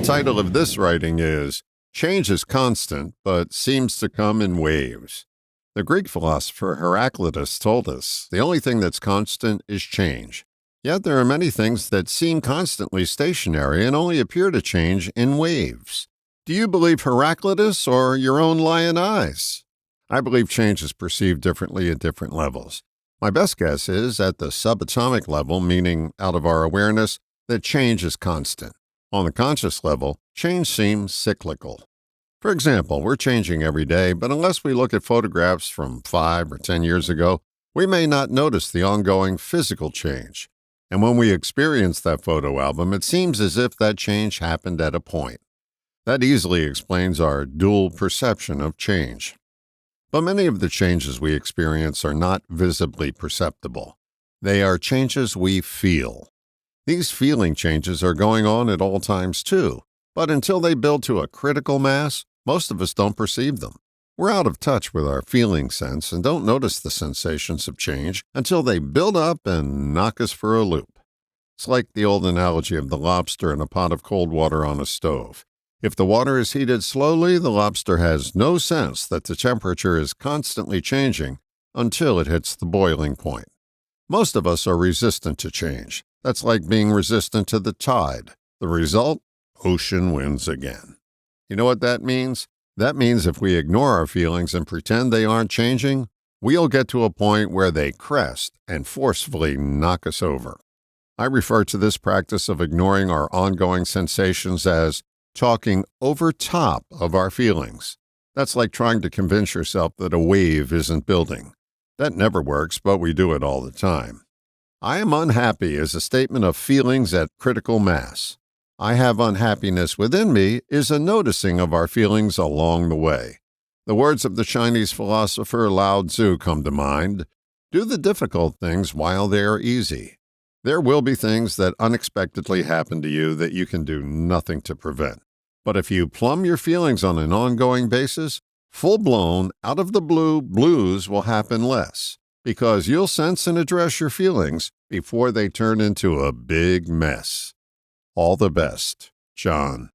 title of this writing is Change is Constant, but Seems to Come in Waves. The Greek philosopher Heraclitus told us the only thing that's constant is change. Yet there are many things that seem constantly stationary and only appear to change in waves. Do you believe Heraclitus or your own lion eyes? I believe change is perceived differently at different levels. My best guess is at the subatomic level, meaning out of our awareness, that change is constant. On the conscious level, change seems cyclical. For example, we're changing every day, but unless we look at photographs from 5 or 10 years ago, we may not notice the ongoing physical change. And when we experience that photo album, it seems as if that change happened at a point. That easily explains our dual perception of change. But many of the changes we experience are not visibly perceptible. They are changes we feel. These feeling changes are going on at all times too, but until they build to a critical mass, most of us don't perceive them. We're out of touch with our feeling sense and don't notice the sensations of change until they build up and knock us for a loop. It's like the old analogy of the lobster in a pot of cold water on a stove. If the water is heated slowly, the lobster has no sense that the temperature is constantly changing until it hits the boiling point. Most of us are resistant to change. That's like being resistant to the tide. The result? Ocean wins again. You know what that means? That means if we ignore our feelings and pretend they aren't changing, we'll get to a point where they crest and forcefully knock us over. I refer to this practice of ignoring our ongoing sensations as talking over top of our feelings. That's like trying to convince yourself that a wave isn't building. That never works, but we do it all the time. I am unhappy is a statement of feelings at critical mass. I have unhappiness within me is a noticing of our feelings along the way. The words of the Chinese philosopher Lao Tzu come to mind. Do the difficult things while they are easy. There will be things that unexpectedly happen to you that you can do nothing to prevent. But if you plumb your feelings on an ongoing basis, full-blown, out-of-the-blue blues will happen less, because you'll sense and address your feelings before they turn into a big mess. All the best, John.